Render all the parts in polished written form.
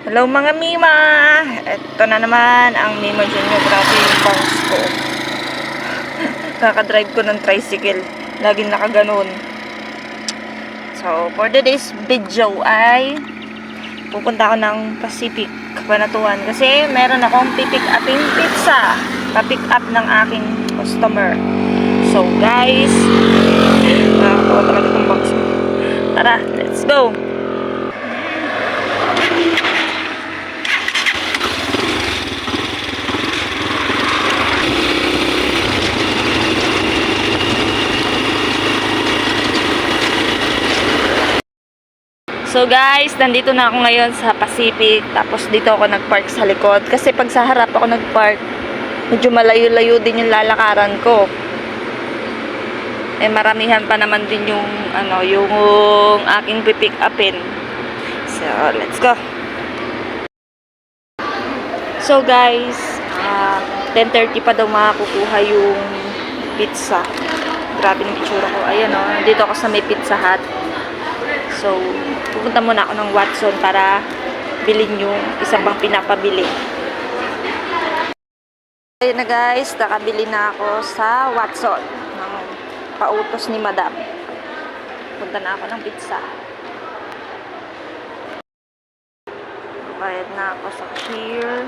Hello mga Mima! Ito na naman ang Mima Junior. Grabe yung bangs ko. Kakadrive ko ng tricycle. Laging nakaganon. So, for today's video ay pupunta ako ng Pacific Cabanatuan kasi meron akong pipick uping pizza. Pa-pick up ng aking customer. So guys, nakakatawa talaga itong bangs mo. Tara, let's go! So guys, nandito na ako ngayon sa Pacific. Tapos dito ako nagpark sa likod. Kasi pag sa harap ako nagpark, medyo malayo-layo din yung lalakaran ko. Eh maramihan pa naman din yung yung aking pipick upin. So, let's go. So guys, 10:30 pa daw makakukuha yung pizza. Grabe ng itsura ko. Ayan o, dito ako sa may Pizza Hut. So, pupunta muna ako ng Watson para bilhin yung isa pang pinapabili. Ayun na guys, nakabili na ako sa Watson ng pautos ni Madam. Punta na ako ng pizza. Bayad na ako sa cashier.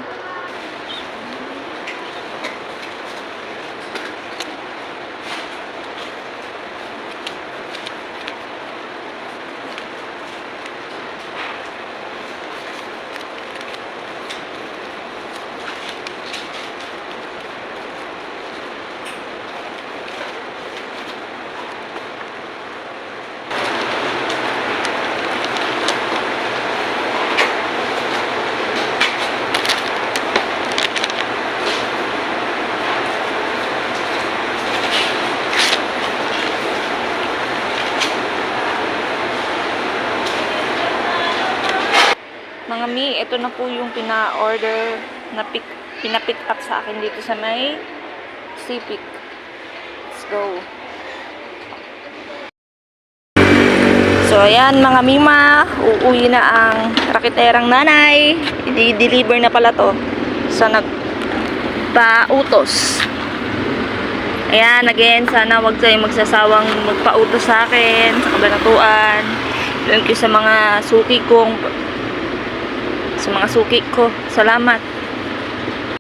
Mga mi, ito na po yung pina-order na pina-pick up sa akin dito sa may Pacific. Let's go. So, ayan mga mima, uuwi na ang rakiterang nanay. I-deliver na pala to sa nagpautos. Ayan, again, sana wag kayong magsasawang magpautos sa akin, sa Cabanatuan. Thank you sa mga suki ko. Salamat.